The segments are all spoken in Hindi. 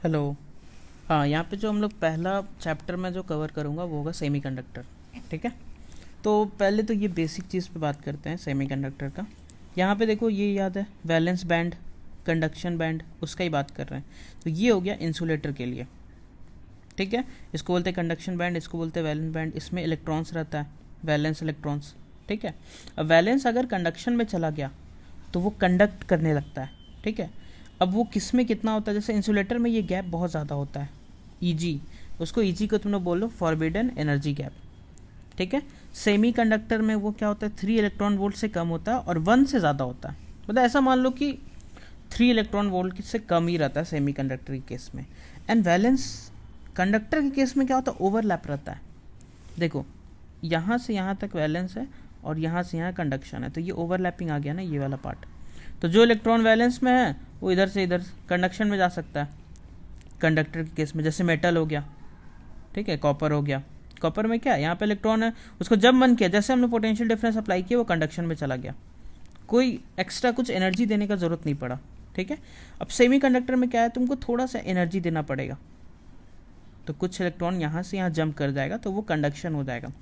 हेलो। हाँ, यहाँ पे जो हम लोग पहला चैप्टर में जो कवर करूँगा वो होगा सेमीकंडक्टर। ठीक है, तो पहले तो ये बेसिक चीज़ पे बात करते हैं सेमीकंडक्टर का। यहाँ पे देखो, ये याद है वैलेंस बैंड, कंडक्शन बैंड, उसका ही बात कर रहे हैं। तो ये हो गया इंसुलेटर के लिए। ठीक है, इसको बोलते हैं कंडक्शन बैंड, इसको बोलते हैं वैलेंस बैंड। इसमें इलेक्ट्रॉन्स रहता है, वैलेंस इलेक्ट्रॉन्स। ठीक है, अब वैलेंस अगर कंडक्शन में चला गया तो वो कंडक्ट करने लगता है। ठीक है, अब वो किस में कितना होता है, जैसे इंसुलेटर में ये गैप बहुत ज़्यादा होता है, ईजी, उसको ईजी को तुम लोग बोलो फॉरबिडन एनर्जी गैप। ठीक है, सेमी कंडक्टर में वो क्या होता है, 3 इलेक्ट्रॉन वोल्ट से कम होता है और 1 से ज़्यादा होता है। मतलब ऐसा मान लो कि 3 इलेक्ट्रॉन वोल्ट से कम ही रहता है सेमी कंडक्टर के केस में। एंड वैलेंस कंडक्टर के केस में क्या होता है, ओवरलैप रहता है। देखो, यहाँ से यहाँ तक वैलेंस है और यहाँ से यहाँ कंडक्शन है, तो ये ओवरलैपिंग आ गया ना, ये वाला पार्ट। तो जो इलेक्ट्रॉन वैलेंस में है वो इधर से इधर कंडक्शन में जा सकता है कंडक्टर के केस में। जैसे मेटल हो गया, ठीक है, कॉपर हो गया। कॉपर में क्या है, यहाँ पे इलेक्ट्रॉन है, उसको जब मन किया, जैसे हमने पोटेंशियल डिफरेंस अप्लाई किया, वो कंडक्शन में चला गया, कोई एक्स्ट्रा कुछ एनर्जी देने का ज़रूरत नहीं पड़ा। ठीक है, अब सेमी कंडक्टर में क्या है, तुमको थोड़ा सा एनर्जी देना पड़ेगा, तो कुछ इलेक्ट्रॉन यहाँ से यहाँ जंप कर जाएगा, तो वो कंडक्शन हो जाएगा।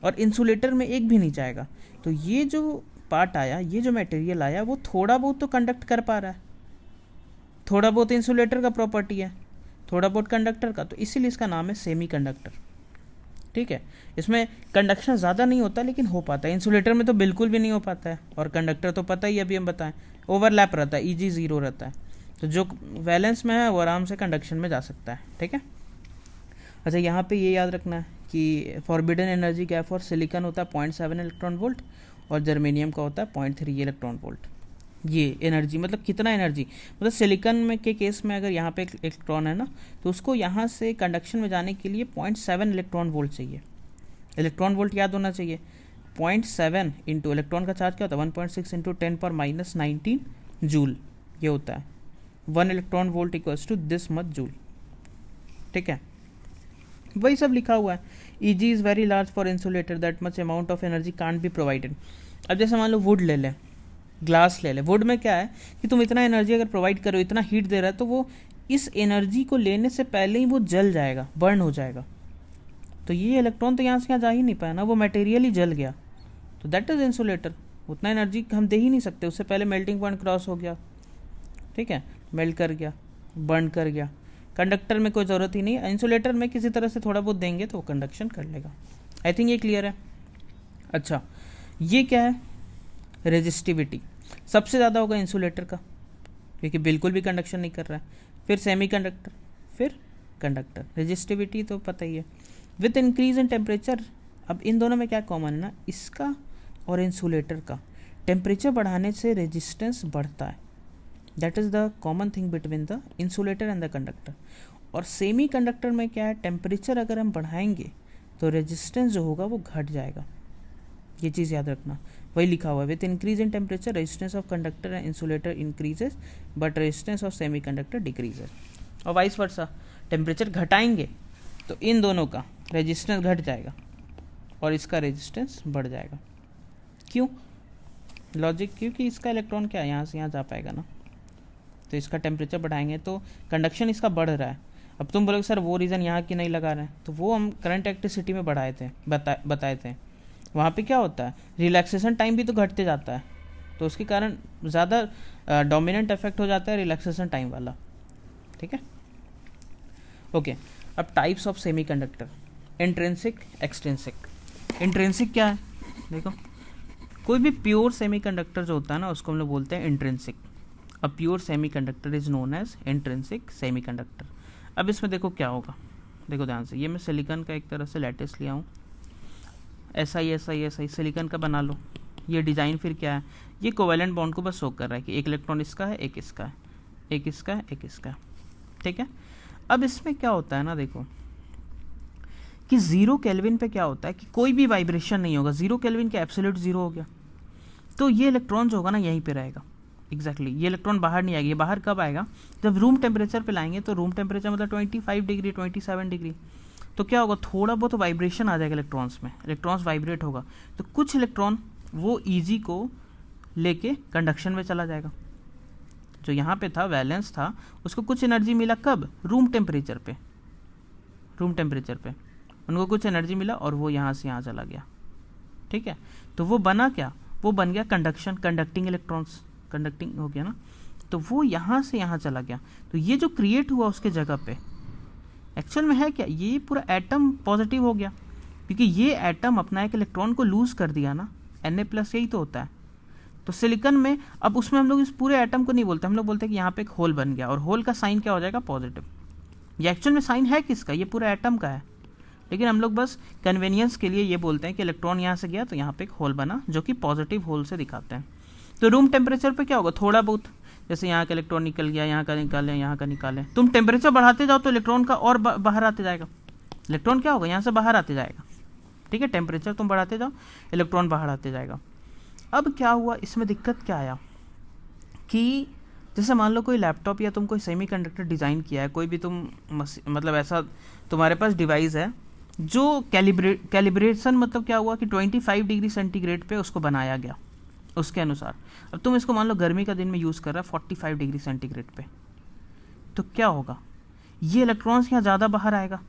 और इंसुलेटर में एक भी नहीं जाएगा। तो ये जो पार्ट आया, ये जो मटेरियल आया, वो थोड़ा बहुत तो कंडक्ट कर पा रहा है, थोड़ा बहुत इंसुलेटर का प्रॉपर्टी है, थोड़ा बहुत कंडक्टर का, तो इसीलिए इसका नाम है सेमी कंडक्टर। ठीक है, इसमें कंडक्शन ज़्यादा नहीं होता लेकिन हो पाता है। इंसुलेटर में तो बिल्कुल भी नहीं हो पाता है, और कंडक्टर तो पता ही अभी हम बताएं, ओवरलैप रहता है, ईजी ज़ीरो रहता है। तो जो वैलेंस में है वो आराम से कंडक्शन में जा सकता है। ठीक है, अच्छा, यहाँ पे ये याद रखना है कि forbidden energy gap for silicon होता है 0.7 इलेक्ट्रॉन वोल्ट, और जर्मेनियम का होता है 0.3 इलेक्ट्रॉन वोल्ट। ये एनर्जी मतलब कितना एनर्जी, मतलब सिलिकॉन में के केस में अगर यहाँ पे एक इलेक्ट्रॉन है ना, तो उसको यहाँ से कंडक्शन में जाने के लिए 0.7 इलेक्ट्रॉन वोल्ट चाहिए। इलेक्ट्रॉन वोल्ट याद होना चाहिए, 0.7 इंटू इलेक्ट्रॉन का चार्ज क्या होता है, 1.6 इंटू 10⁻19 जूल, ये होता है 1 electron volt equals to this much joule. ठीक है, वही सब लिखा हुआ है। Eg is very large for insulator, that much amount of energy can't be provided. अब जैसे मान लो वुड ले लें, ग्लास ले ले, वुड में क्या है कि तुम इतना एनर्जी अगर प्रोवाइड करो, इतना हीट दे रहा है, तो वो इस एनर्जी को लेने से पहले ही वो जल जाएगा, बर्न हो जाएगा। तो ये इलेक्ट्रॉन तो यहाँ से यहाँ जा ही नहीं पाया ना, वो मटेरियल ही जल गया, तो दैट इज इंसुलेटर। उतना एनर्जी हम दे ही नहीं सकते, उससे पहले मेल्टिंग पॉइंट क्रॉस हो गया। ठीक है, मेल्ट कर गया, बर्न कर गया। कंडक्टर में कोई ज़रूरत ही नहीं है, इंसुलेटर में किसी तरह से थोड़ा बहुत देंगे तो वो कंडक्शन कर लेगा। आई थिंक ये क्लियर है। अच्छा, ये क्या है, रेजिस्टिविटी सबसे ज़्यादा होगा इंसुलेटर का, क्योंकि बिल्कुल भी कंडक्शन नहीं कर रहा है। फिर सेमी कंडक्टर, फिर कंडक्टर। रेजिस्टिविटी तो पता ही है। विथ इंक्रीज इन टेम्परेचर, अब इन दोनों में क्या कॉमन है ना, इसका और इंसुलेटर का, टेम्परेचर बढ़ाने से रेजिस्टेंस बढ़ता है। That is the common thing between the insulator and the conductor. और सेमी कंडक्टर में क्या है, टेम्परेचर अगर हम बढ़ाएंगे तो रेजिस्टेंस जो होगा वो घट जाएगा। ये चीज़ याद रखना, वही लिखा हुआ है, with increase in temperature resistance of conductor and insulator increases but resistance of semi conductor decreases. और वाइस वर्सा, टेम्परेचर घटाएंगे तो इन दोनों का रेजिस्टेंस घट जाएगा और इसका रेजिस्टेंस बढ़ जाएगा। क्यों, लॉजिक, क्योंकि इसका इलेक्ट्रॉन क्या है, यहाँ से यहाँ जा पाएगा ना, तो इसका टेम्परेचर बढ़ाएंगे तो कंडक्शन इसका बढ़ रहा है। अब तुम बोलोगे सर वो रीज़न यहाँ की नहीं लगा रहे हैं, तो वो हम करंट इलेक्ट्रिसिटी में बढ़ाए थे, बताए थे। वहाँ पे क्या होता है, रिलैक्सेशन टाइम भी तो घटते जाता है, तो उसके कारण ज़्यादा डोमिनेंट इफेक्ट हो जाता है रिलैक्सेशन टाइम वाला। ठीक है, ओके। अब types of semi conductor, intrinsic, extrinsic. Intrinsic क्या है, देखो, कोई भी प्योर सेमी कंडक्टर जो होता है ना, उसको हम लोग बोलते हैं intrinsic. A pure semiconductor is known as intrinsic semiconductor. अब इसमें देखो क्या होगा, देखो ध्यान से, ये मैं सिलिकॉन का एक तरह से लैटिस लिया हूँ, ऐसा ही सिलिकॉन का बना लो। ये डिज़ाइन फिर क्या है, ये कोवेलेंट बॉन्ड को बस शो कर रहा है कि एक इलेक्ट्रॉन इसका है, एक इसका है, एक इसका है, एक इसका है। ठीक है, अब इसमें क्या होता है ना, देखो कि 0 केल्विन पे क्या होता है कि कोई भी वाइब्रेशन नहीं होगा। 0 केल्विन का एब्सोल्यूट 0 हो गया, तो ये इलेक्ट्रॉन जो होगा ना यहीं पे रहेगा। एग्जैक्टली, ये इलेक्ट्रॉन बाहर नहीं आएगी। ये बाहर कब आएगा, जब रूम टेम्परेचर पे लाएंगे, तो रूम टेम्परेचर मतलब 25 डिग्री, 27 डिग्री, तो क्या होगा, थोड़ा बहुत वाइब्रेशन आ जाएगा इलेक्ट्रॉन्स में, इलेक्ट्रॉन्स वाइब्रेट होगा, तो कुछ इलेक्ट्रॉन वो ईजी को लेके कंडक्शन में चला जाएगा, जो यहाँ पे था वैलेंस था, उसको कुछ एनर्जी मिला कब, रूम टेम्परेचर पे, रूम टेम्परेचर पे उनको कुछ एनर्जी मिला और वो यहाँ से यहाँ चला गया, ठीक है। तो वो बना क्या, वो बन गया कंडक्शन, कंडक्टिंग इलेक्ट्रॉन्स, कंडक्टिंग हो गया ना, तो वो यहाँ से यहाँ चला गया। तो ये जो क्रिएट हुआ उसके जगह पे एक्चुअल में है क्या, ये पूरा एटम पॉजिटिव हो गया, क्योंकि ये एटम अपना एक इलेक्ट्रॉन को लूज कर दिया ना, Na+, यही तो होता है। तो सिलिकॉन में अब उसमें हम लोग इस पूरे एटम को नहीं बोलते, हम लोग बोलते हैं कि यहाँ पे एक होल बन गया और होल का साइन क्या हो जाएगा, पॉजिटिव। ये एक्चुअल में साइन है किसका, ये पूरा एटम का है, लेकिन हम लोग बस कन्वीनियंस के लिए ये बोलते हैं कि इलेक्ट्रॉन यहाँ से गया तो यहाँ पे एक होल बना, जो कि पॉजिटिव होल से दिखाते हैं। तो रूम टेम्परेचर पे क्या होगा, थोड़ा बहुत, जैसे यहाँ का इलेक्ट्रॉन निकल गया, यहाँ का निकालें, यहाँ का निकालें, तुम टेम्परेचर बढ़ाते जाओ तो इलेक्ट्रॉन का और बाहर आते जाएगा, इलेक्ट्रॉन क्या होगा, यहाँ से बाहर आते जाएगा, ठीक है। टेम्परेचर तुम बढ़ाते जाओ, इलेक्ट्रॉन बाहर आते जाएगा। अब क्या हुआ, इसमें दिक्कत क्या आया कि जैसे मान लो कोई लैपटॉप या तुम कोई सेमीकंडक्टर डिज़ाइन किया है, कोई भी तुम मतलब ऐसा तुम्हारे पास डिवाइस है जो कैलिब्रेशन, मतलब क्या हुआ कि 25 डिग्री सेंटीग्रेड पे उसको बनाया गया उसके अनुसार। अब तुम इसको मान लो गर्मी का दिन में यूज़ कर रहा है 45 डिग्री सेंटीग्रेड पे, तो क्या होगा, ये इलेक्ट्रॉन्स यहाँ ज़्यादा बाहर आएगा,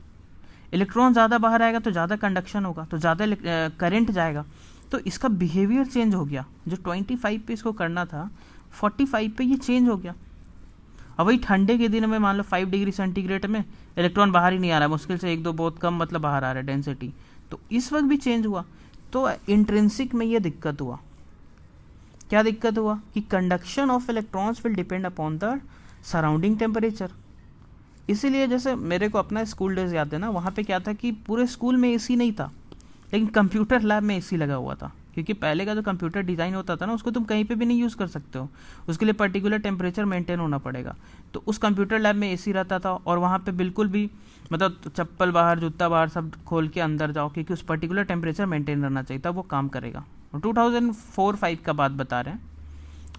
इलेक्ट्रॉन ज़्यादा बाहर आएगा तो ज़्यादा कंडक्शन होगा, तो ज़्यादा करंट जाएगा, तो इसका बिहेवियर चेंज हो गया। जो 25 पे इसको करना था 45 पे ये चेंज हो गया। अब वही ठंडे के दिन में मान लो 5 डिग्री सेंटीग्रेड में इलेक्ट्रॉन बाहर ही नहीं आ रहा है, मुश्किल से एक दो बहुत कम मतलब बाहर आ रहा है डेंसिटी, तो इस वक्त भी चेंज हुआ। तो इंट्रिंसिक में ये दिक्कत हुआ, क्या दिक्कत हुआ कि conduction of electrons will depend upon the surrounding temperature. इसीलिए जैसे मेरे को अपना स्कूल डेज याद है ना, वहाँ पे क्या था कि पूरे स्कूल में एसी नहीं था, लेकिन कंप्यूटर लैब में एसी लगा हुआ था, क्योंकि पहले का जो कंप्यूटर डिज़ाइन होता था ना, उसको तुम कहीं पे भी नहीं यूज़ कर सकते हो, उसके लिए पर्टिकुलर टेम्परेचर मेंटेन होना पड़ेगा। तो उस कंप्यूटर लैब में एसी रहता था, और वहाँ पे बिल्कुल भी मतलब चप्पल बाहर, जूता बाहर, सब खोल के अंदर जाओ, क्योंकि उस पर्टिकुलर टेम्परेचर मेंटेन रहना चाहिए था, वो काम करेगा। 2004-5 का बात बता रहे हैं।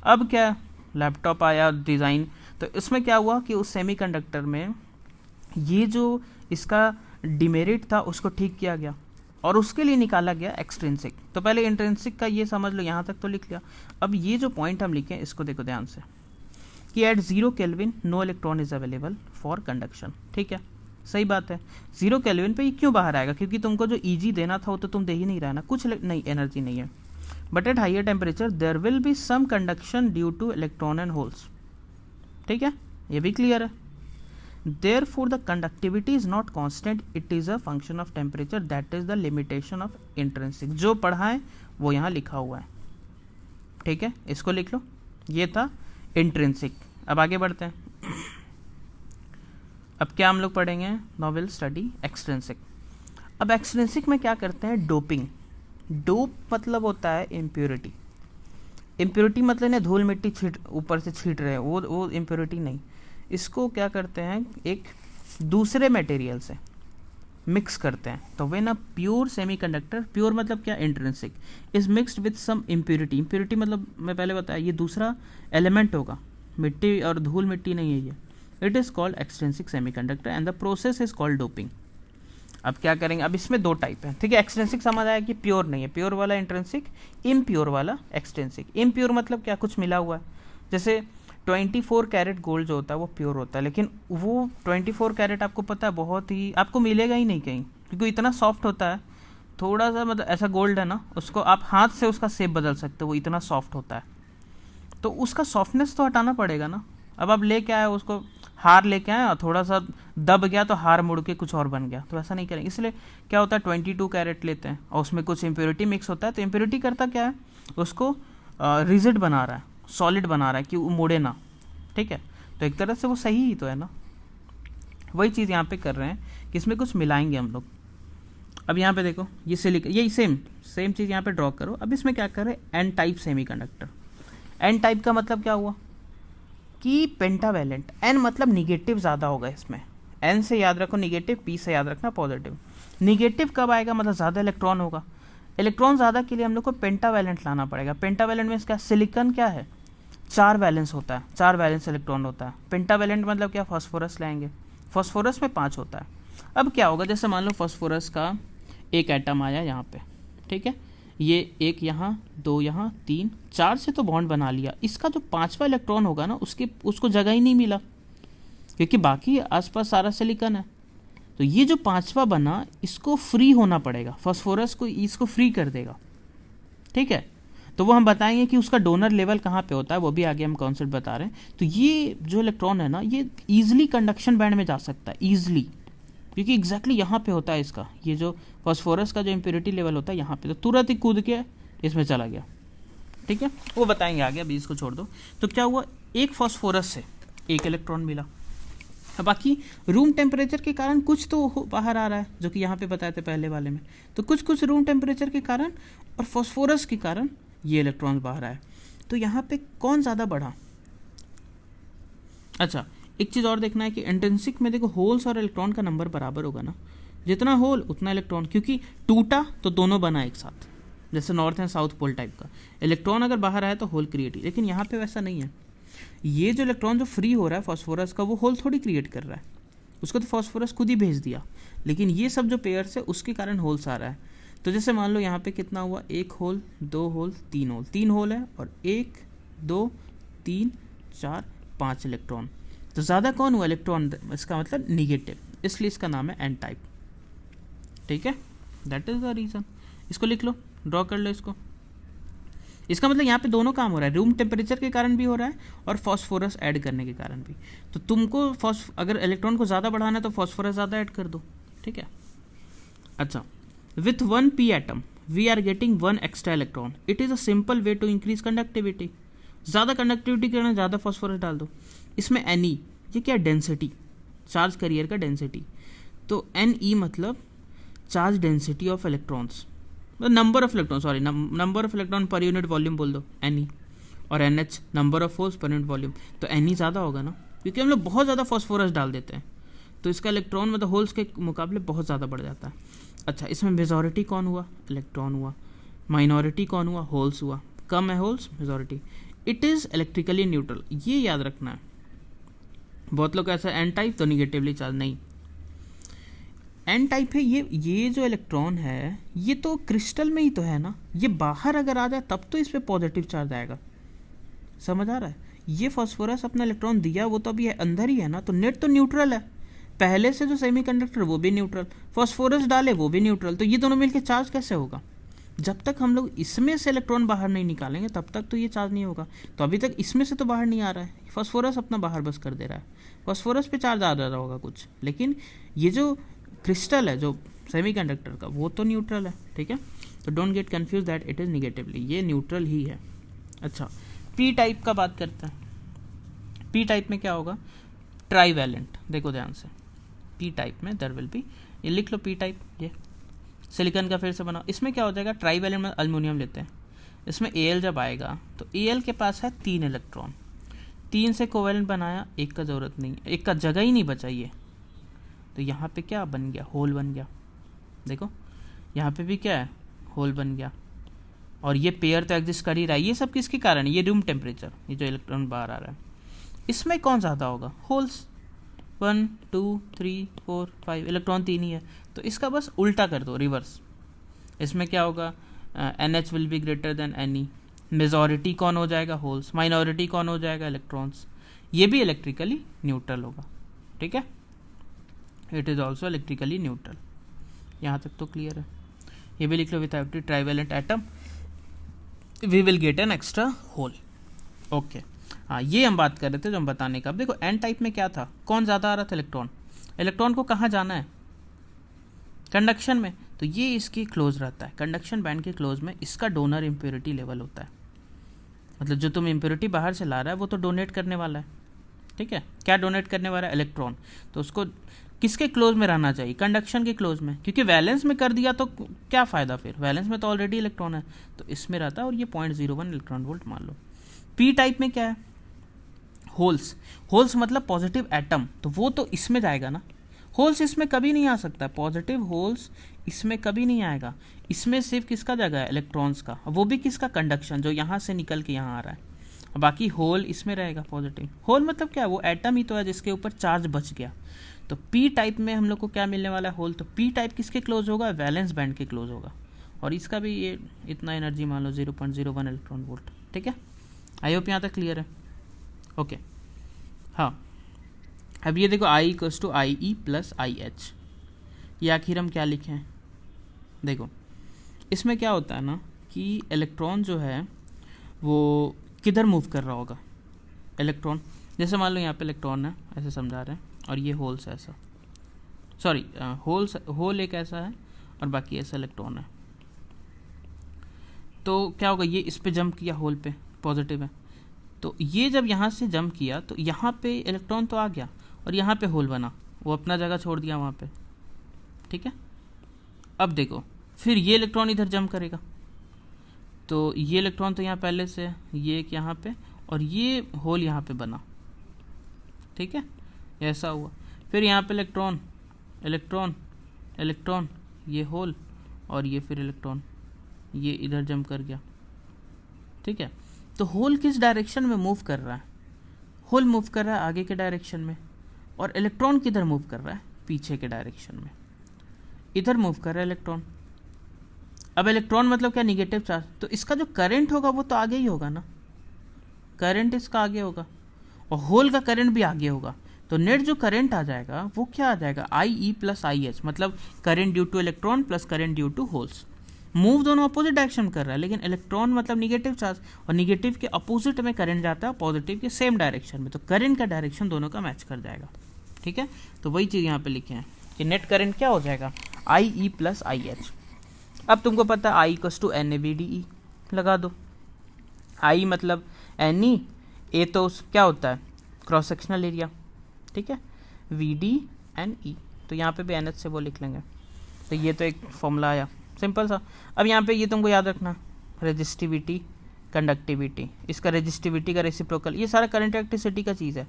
अब क्या, लैपटॉप आया डिज़ाइन, तो इसमें क्या हुआ कि उस सेमीकंडक्टर में ये जो इसका डिमेरिट था उसको ठीक किया गया, और उसके लिए निकाला गया एक्सट्रिंसिक। तो पहले इंट्रिंसिक का ये समझ लो, यहाँ तक तो लिख लिया। अब ये जो पॉइंट हम लिखे इसको देखो ध्यान से, कि at 0 kelvin no electron is available for conduction, ठीक है, सही बात है। 0 केल्विन पे ये क्यों बाहर आएगा, क्योंकि तुमको जो ईजी देना था वो तो तुम दे ही नहीं रहा ना, कुछ नहीं, एनर्जी नहीं है। But at higher temperature there will be some conduction due to electron and holes, ठीक है, ये भी क्लियर है। Therefore, the conductivity is not constant; it is a function of temperature. That is the limitation of intrinsic. जो पढ़ा है वो यहाँ लिखा हुआ है, ठीक है, इसको लिख लो। ये था इंट्रिंसिक। अब आगे बढ़ते हैं। अब क्या हम लोग पढ़ेंगे, नाउ विल स्टडी एक्सट्रिंसिक। अब एक्सट्रिंसिक में क्या करते हैं, डोपिंग। डोप मतलब होता है इम्प्योरिटी। इम्प्योरिटी मतलब ना धूल मिट्टी छीट ऊपर से छीट रहे हैं, वो इम्प्योरिटी नहीं। इसको क्या करते हैं, एक दूसरे मटेरियल से मिक्स करते हैं। तो when a pure semiconductor, pure मतलब क्या, intrinsic, is mixed with some impurity. Impurity मतलब मैं पहले बताया, ये दूसरा एलिमेंट होगा, मिट्टी और धूल मिट्टी नहीं है ये। It is called extrinsic semiconductor and the process is called doping. अब क्या करेंगे, अब इसमें दो टाइप है, ठीक है। एक्सट्रिंसिक समझ आया कि प्योर नहीं है, प्योर वाला इंट्रिंसिक, इम्प्योर वाला एक्सट्रिंसिक। इम्प्योर मतलब क्या, कुछ मिला हुआ है। जैसे 24 कैरेट गोल्ड जो होता है वो प्योर होता है, लेकिन वो 24 कैरेट आपको पता है बहुत ही, आपको मिलेगा ही नहीं कहीं, क्योंकि इतना सॉफ्ट होता है। थोड़ा सा मतलब ऐसा गोल्ड है ना, उसको आप हाथ से उसका शेप बदल सकते हो, वो इतना सॉफ्ट होता है। तो उसका सॉफ्टनेस तो हटाना पड़ेगा ना। अब आप लेके आए उसको, हार लेके आए और थोड़ा सा दब गया तो हार मुड़ के कुछ और बन गया, तो ऐसा नहीं करेंगे। इसलिए क्या होता है, 22 कैरेट लेते हैं और उसमें कुछ इम्प्योरिटी मिक्स होता है। तो इम्प्योरिटी करता क्या है, उसको रिजिड बना रहा है, सॉलिड बना रहा है कि वो मुड़े ना, ठीक है। तो एक तरह से वो सही ही तो है ना। वही चीज़ यहाँ पे कर रहे हैं कि इसमें कुछ मिलाएंगे हम लोग। अब यहाँ पे देखो, ये सिलिकॉन, यही सेम चीज़ यहाँ पे ड्रॉ करो। अब इसमें क्या कर रहे हैं, N type semiconductor. N type का मतलब क्या हुआ कि पेंटावैलेंट। एन मतलब निगेटिव ज़्यादा होगा इसमें, एन से याद रखो निगेटिव, पी से याद रखना पॉजिटिव। निगेटिव कब आएगा, मतलब ज़्यादा इलेक्ट्रॉन होगा। इलेक्ट्रॉन ज़्यादा के लिए हम लोग को पेंटावैलेंट लाना पड़ेगा। पेंटावैलेंट में क्या, सिलिकॉन क्या है, 4 वैलेंस होता है, 4 वैलेंस इलेक्ट्रॉन होता है। पेंटावैलेंट मतलब क्या, फास्फोरस लाएंगे, फास्फोरस में 5 होता है। अब क्या होगा, जैसे मान लो फास्फोरस का एक एटम आया यहाँ पे, ठीक है, ये एक यहाँ, दो यहाँ, तीन, चार से तो बॉन्ड बना लिया। इसका जो पांचवा इलेक्ट्रॉन होगा ना उसको जगह ही नहीं मिला, क्योंकि बाकी आसपास सारा सिलिकॉन है। तो ये जो पांचवा बना इसको फ्री होना पड़ेगा, फास्फोरस को इसको फ्री कर देगा, ठीक है। तो वो हम बताएंगे कि उसका डोनर लेवल कहाँ पे होता है, वो भी आगे हम कॉन्सेप्ट बता रहे हैं। तो ये जो इलेक्ट्रॉन है ना ये ईजिली कंडक्शन बैंड में जा सकता है, ईजिली, क्योंकि एग्जैक्टली यहाँ पे होता है इसका, ये जो फास्फोरस का जो इम्प्योरिटी लेवल होता है यहाँ पे, तो तुरंत ही कूद के इसमें चला गया, ठीक है। वो बताएंगे आगे, अभी इसको छोड़ दो। तो क्या हुआ, एक फास्फोरस से एक इलेक्ट्रॉन मिला। अब बाकी रूम टेम्परेचर के कारण कुछ तो बाहर आ रहा है, जो कि यहाँ पे बताए थे पहले वाले में। तो कुछ रूम टेम्परेचर के कारण और फास्फोरस के कारण ये इलेक्ट्रॉन बाहर आए। तो यहाँ पे कौन ज़्यादा बढ़ा? अच्छा, एक चीज़ और देखना है कि इंट्रिंसिक में देखो होल्स और इलेक्ट्रॉन का नंबर बराबर होगा ना, जितना होल उतना इलेक्ट्रॉन, क्योंकि टूटा तो दोनों बना एक साथ, जैसे north and south pole type का। इलेक्ट्रॉन अगर बाहर आए तो होल क्रिएट ही, लेकिन यहाँ पे वैसा नहीं है। ये जो इलेक्ट्रॉन जो फ्री हो रहा है फास्फोरस का, वो होल थोड़ी क्रिएट कर रहा है, उसको तो फास्फोरस खुद ही भेज दिया। लेकिन ये सब जो पेयर्स है उसके कारण होल्स आ रहा है। तो जैसे मान लो यहाँ पे कितना हुआ, एक होल, दो होल, तीन होल है, और एक, दो, तीन, चार, पाँच इलेक्ट्रॉन। तो ज़्यादा कौन हुआ इलेक्ट्रॉन, इसका मतलब निगेटिव, इसलिए इसका नाम है एन टाइप, ठीक है। That is the reason. इसको लिख लो, ड्रॉ कर लो इसको। इसका मतलब यहाँ पे दोनों काम हो रहा है, रूम टेम्परेचर के कारण भी हो रहा है और फास्फोरस ऐड करने के कारण भी। तो तुमको अगर इलेक्ट्रॉन को ज़्यादा बढ़ाना है तो फास्फोरस ज़्यादा ऐड कर दो, ठीक है। अच्छा, with 1 p atom we are getting 1 extra electron. It is a simple way to increase conductivity. ज़्यादा कंडक्टिविटी करना, ज़्यादा फास्फोरस डाल दो। इसमें Ne, ये क्या, डेंसिटी, चार्ज कैरियर का डेंसिटी। तो Ne मतलब charge density of electrons, number of electron, sorry number of electron per unit volume बोल दो, Ne। और NH number of holes per unit volume. तो Ne ज़्यादा होगा ना, क्योंकि हम लोग बहुत ज़्यादा फास्फोरस डाल देते हैं, तो इसका इलेक्ट्रॉन मतलब होल्स के मुकाबले बहुत ज़्यादा बढ़ जाता है। अच्छा, इसमें मेजॉरिटी कौन हुआ, इलेक्ट्रॉन हुआ। माइनॉरिटी कौन हुआ, होल्स हुआ। कम है holes, majority. It is electrically neutral, ये याद रखना है। बहुत लोग ऐसा एन टाइप तो निगेटिवली चार्ज, नहीं, एन टाइप है। ये जो इलेक्ट्रॉन है ये तो क्रिस्टल में ही तो है ना, ये बाहर अगर आ जाए तब तो इस पर पॉजिटिव चार्ज आएगा, समझ आ रहा है। ये फास्फोरस अपना इलेक्ट्रॉन दिया, वो तो अभी अंदर ही है ना, तो नेट तो न्यूट्रल है। पहले से जो सेमीकंडक्टर वो भी न्यूट्रल, फास्फोरस डाले वो भी न्यूट्रल, तो ये दोनों मिलकर चार्ज कैसे होगा? जब तक हम लोग इसमें से इलेक्ट्रॉन बाहर नहीं निकालेंगे तब तक तो ये चार्ज नहीं होगा। तो अभी तक इसमें से तो बाहर नहीं आ रहा है, फास्फोरस अपना बाहर बस कर दे रहा है, फास्फोरस पे चार्ज आ रहा होगा कुछ, लेकिन ये जो क्रिस्टल है जो सेमीकंडक्टर का वो तो न्यूट्रल है, ठीक है। तो don't get confuse that it is negatively, ये न्यूट्रल ही है। अच्छा, पी टाइप का बात करते हैं। पी टाइप में क्या होगा, ट्राईवैलेंट। देखो ध्यान से, पी टाइप में देयर विल बी, ये लिख लो पी टाइप, ये सिलिकॉन का फिर से बना। इसमें क्या हो जाएगा, ट्राईवैलेंट में अल्युमिनियम लेते हैं, इसमें Al जब आएगा तो Al के पास है 3 इलेक्ट्रॉन, 3 से कोवैलेंट बनाया, एक का ज़रूरत नहीं, एक का जगह ही नहीं बचा ये। तो यहाँ पे क्या बन गया, होल बन गया। देखो यहाँ पे भी क्या है, होल बन गया। और ये पेयर तो एग्जिस्ट कर ही रहा है। ये सब किसके कारण है, ये रूम टेम्परेचर, ये जो इलेक्ट्रॉन बाहर आ रहा है। इसमें कौन ज़्यादा होगा, होल्स। 1 2 3 4 5 इलेक्ट्रॉन 3 ही है, तो इसका बस उल्टा कर दो, रिवर्स। इसमें क्या होगा, NH will be greater than Ne। Majority कौन हो जाएगा, होल्स। माइनॉरिटी कौन हो जाएगा, इलेक्ट्रॉन्स। ये भी इलेक्ट्रिकली न्यूट्रल होगा, ठीक है। It is also electrically neutral. यहाँ तक तो क्लियर है। ये भी लिख लो, without the trivalent atom we will get an extra hole. Okay, हाँ, ये हम बात कर रहे थे जो हम बताने का। अब देखो एन टाइप में क्या था, कौन ज़्यादा आ रहा था, इलेक्ट्रॉन। इलेक्ट्रॉन को कहाँ जाना है, कंडक्शन में, तो ये इसके क्लोज रहता है, कंडक्शन बैंड के क्लोज में इसका डोनर इम्प्योरिटी लेवल होता है। मतलब जो तुम इम्प्योरिटी बाहर से ला रहा है वो तो डोनेट करने वाला है, ठीक है। क्या डोनेट करने वाला है, इलेक्ट्रॉन। तो उसको किसके क्लोज में रहना चाहिए, कंडक्शन के क्लोज में, क्योंकि वैलेंस में कर दिया तो क्या फ़ायदा फिर, वैलेंस में तो ऑलरेडी इलेक्ट्रॉन है, तो इसमें रहता है। और ये 0.01 इलेक्ट्रॉन वोल्ट मान लो। पी टाइप में क्या है, होल्स। होल्स मतलब पॉजिटिव एटम, तो वो तो इसमें जाएगा ना, होल्स इसमें कभी नहीं आ सकता, पॉजिटिव होल्स इसमें कभी नहीं आएगा। इसमें सिर्फ किसका जगह है, इलेक्ट्रॉन्स का, वो भी किसका, कंडक्शन, जो यहाँ से निकल के यहाँ आ रहा है। बाकी होल इसमें रहेगा पॉजिटिव। होल मतलब क्या है, वो एटम ही तो है जिसके ऊपर चार्ज बच गया। तो पी टाइप में हम लोग को क्या मिलने वाला है, होल। तो पी टाइप किसके क्लोज होगा, वैलेंस बैंड के क्लोज होगा। और इसका भी ये इतना एनर्जी मान लो 0.01 इलेक्ट्रॉन वोल्ट। ठीक है, आई होप यहाँ तक क्लियर है। ओके हाँ, अब ये देखो I equals to I E plus I H, ये आखिर हम क्या लिखे हैं देखो, इसमें क्या होता है ना कि इलेक्ट्रॉन जो है वो किधर मूव कर रहा होगा। इलेक्ट्रॉन जैसे मान लो यहाँ पे इलेक्ट्रॉन है, ऐसे समझा रहे हैं, और ये होल्स ऐसा, सॉरी होल एक ऐसा है और बाकी ऐसा इलेक्ट्रॉन है। तो क्या होगा, ये इस पे जंप किया, होल पे पॉजिटिव है, तो ये जब यहाँ से जंप किया तो यहाँ पे इलेक्ट्रॉन तो आ गया और यहाँ पे होल बना, वो अपना जगह छोड़ दिया वहाँ पे। ठीक है, अब देखो फिर ये इलेक्ट्रॉन इधर जंप करेगा, तो ये इलेक्ट्रॉन तो यहाँ पहले से है, ये एक यहाँ पे और ये होल यहाँ पे बना। ठीक है, ऐसा हुआ, फिर यहाँ पे इलेक्ट्रॉन इलेक्ट्रॉन इलेक्ट्रॉन, ये होल और ये फिर इलेक्ट्रॉन, ये इधर जंप कर गया। ठीक है, तो होल किस डायरेक्शन में मूव कर रहा है, होल मूव कर रहा है आगे के डायरेक्शन में, और इलेक्ट्रॉन किधर मूव कर रहा है, पीछे के डायरेक्शन में, इधर मूव कर रहा है इलेक्ट्रॉन। अब इलेक्ट्रॉन मतलब क्या, निगेटिव चार्ज, तो इसका जो करंट होगा वो तो आगे ही होगा ना, करंट इसका आगे होगा और होल का करंट भी आगे होगा, तो नेट जो करंट आ जाएगा वो क्या आ जाएगा, I E plus I H, मतलब current due to electron plus current due to holes. Move दोनों अपोजिट डायरेक्शन में कर रहा है, लेकिन इलेक्ट्रॉन मतलब निगेटिव चार्ज, और निगेटिव के अपोजिट में करंट जाता है, पॉजिटिव के सेम डायरेक्शन में, तो करंट का डायरेक्शन दोनों का मैच कर जाएगा। ठीक है, तो वही चीज़ यहाँ पे लिखे हैं कि नेट करंट क्या हो जाएगा, I E plus I H. अब तुमको पता है I equals to N A V D E, लगा दो। आई मतलब एन ई, ए तो क्या होता है, क्रॉस सेक्शनल एरिया। ठीक है, वी डी एन ई, तो यहाँ पे भी एन एच से वो लिख लेंगे। तो ये तो एक फॉर्मूला आया सिंपल सा। अब यहाँ पे ये तुमको याद रखना, रेजिस्टिविटी कंडक्टिविटी, इसका रेजिस्टिविटी का रेसिप्रोकल, ये सारा करंट इलेक्ट्रिसिटी का चीज़ है।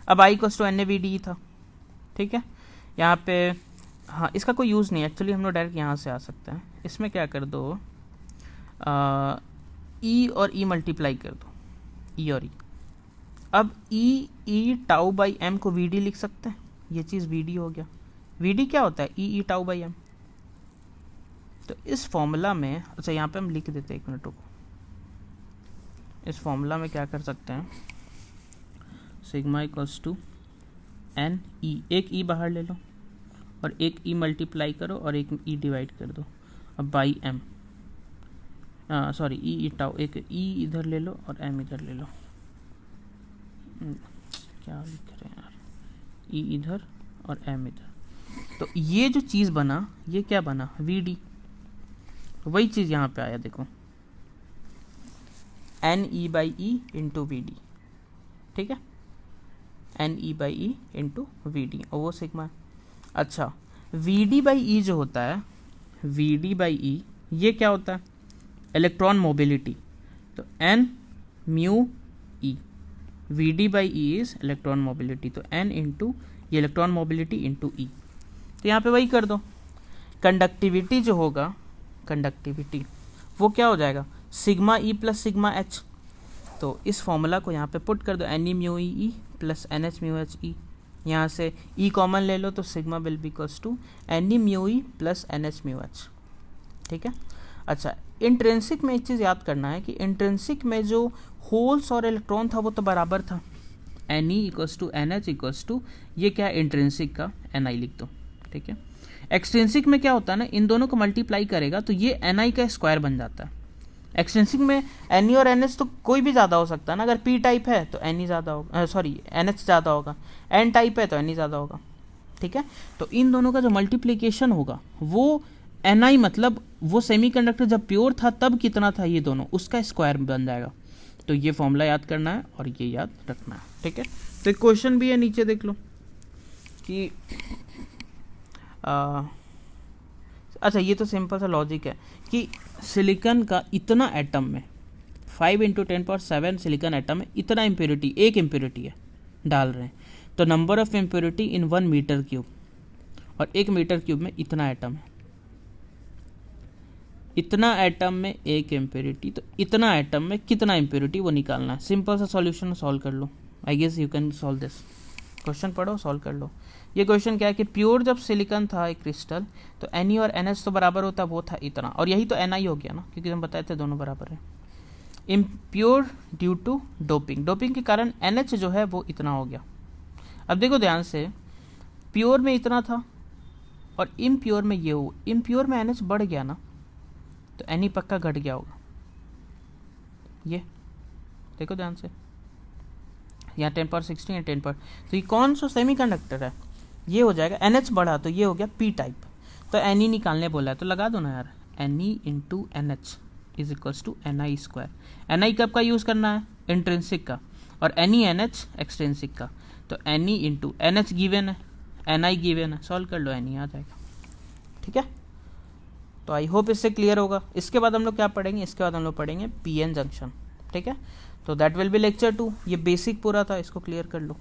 अब I equals to N A V D E था। ठीक है, यहाँ पे हाँ इसका कोई यूज़ नहीं है एक्चुअली, हम लोग डायरेक्ट यहाँ से आ सकते हैं। इसमें क्या कर दो, ई और ई मल्टीप्लाई कर दो, ई और ई। अब ई टाउ बाई एम को वी डी लिख सकते हैं, ये चीज़ वी डी हो गया। वी डी क्या होता है, ई टाउ बाई एम। तो इस फॉर्मूला में, अच्छा यहाँ पे हम लिख देते हैं, एक मिनट रुको, इस फॉर्मूला में क्या कर सकते हैं, sigma equals to N E, एक ई बाहर ले लो और एक ई मल्टीप्लाई करो और एक ई डिवाइड कर दो, अब by M, sorry E tau, एक ई इधर ले लो और एम इधर ले लो, क्या लिख रहे हैं यार, ई इधर और एम इधर। तो ये जो चीज़ बना, ये क्या बना, वी डी। तो वही चीज़ यहाँ पे आया देखो, N E by E into V D. ठीक है, N E by E into V D, और वो सिग्मा है। अच्छा, वी डी बाई ई जो होता है, वी डी बाई ई, ये क्या होता है, इलेक्ट्रॉन मोबिलिटी। तो N mu E, V D by E is electron mobility, तो एन इंटू ये इलेक्ट्रॉन मोबिलिटी इंटू ई। तो यहाँ पे वही कर दो। कंडक्टिविटी जो होगा, कंडक्टिविटी वो क्या हो जाएगा, sigma E plus sigma H. तो इस फॉर्मूला को यहाँ पे पुट कर दो, N E mu E plus N H mu H E. यहाँ से ई कॉमन ले लो तो sigma will be equals to N E mu E plus N H mu H. ठीक है, अच्छा इंट्रिंसिक में एक चीज़ याद करना है कि इंट्रिंसिक में जो होल्स और इलेक्ट्रॉन था वो तो बराबर था, N E equals to N H equals to, ये क्या है इंट्रिंसिक का, एन आई लिख दो। ठीक है, एक्सट्रिंसिक में क्या होता है ना, इन दोनों को मल्टीप्लाई करेगा तो ये एन आई का स्क्वायर बन जाता है। एक्सट्रिंसिक में एन ई और एन एच तो कोई भी ज़्यादा हो सकता है ना, अगर पी टाइप है तो एन ई ज़्यादा होगा, सॉरी एन एच ज़्यादा होगा, एन टाइप है तो एन ई ज़्यादा होगा। ठीक है, तो इन दोनों का जो मल्टीप्लिकेशन होगा वो एन आई, मतलब वो सेमीकंडक्टर जब प्योर था तब कितना था, ये दोनों उसका स्क्वायर बन जाएगा। तो ये फॉर्मूला याद करना है और ये याद रखना है। ठीक है, तो एक क्वेश्चन भी है नीचे देख लो कि अच्छा ये तो सिंपल सा लॉजिक है कि सिलिकॉन का इतना एटम में 5 × 10⁷ सिलिकॉन एटम में इतना इम्प्योरिटी, एक इम्प्योरिटी है डाल रहे हैं, तो number of impurity in 1 metre cube, और 1 मीटर क्यूब में इतना एटम है, इतना एटम में एक इम्प्योरिटी, तो इतना एटम में कितना इम्प्योरिटी वो निकालना है। सिंपल सा सॉल्यूशन सॉल्व कर लो, I guess you can solve this. Question पढ़ो, सॉल्व कर लो। ये क्वेश्चन क्या है कि प्योर जब सिलिकॉन था एक क्रिस्टल, तो Na और NH तो बराबर होता, वो था इतना, और यही तो Ni हो गया ना, क्योंकि हम बताए थे दोनों बराबर है। Impure due to doping, doping के कारण NH जो है वो इतना हो गया। अब देखो ध्यान से, प्योर में इतना था और इम्प्योर में ये हो, इम्प्योर में NH बढ़ गया ना, तो Ni पक्का घट गया होगा। ये देखो ध्यान से, यहाँ 10 पावर 16 या 10 पावर, तो ये कौन सा सेमीकंडक्टर है, ये हो जाएगा। NH बढ़ा तो ये हो गया P टाइप, तो Ne निकालने बोला है, तो लगा दो ना यार, Ne into NH is equals to Ni square. Ni कब का यूज़ करना है, इंट्रिंसिक का, और NeNH एक्सट्रिंसिक का। तो Ne इंटू NH गिवन है, Ni गिवन है, सॉल्व कर लो, Ne आ जाएगा। ठीक है, तो आई होप इससे क्लियर होगा। इसके बाद हम लोग क्या पढ़ेंगे, इसके बाद हम लोग पढ़ेंगे PN जंक्शन। ठीक है, तो दैट विल बी लेक्चर 2। ये बेसिक पूरा था, इसको क्लियर कर लो।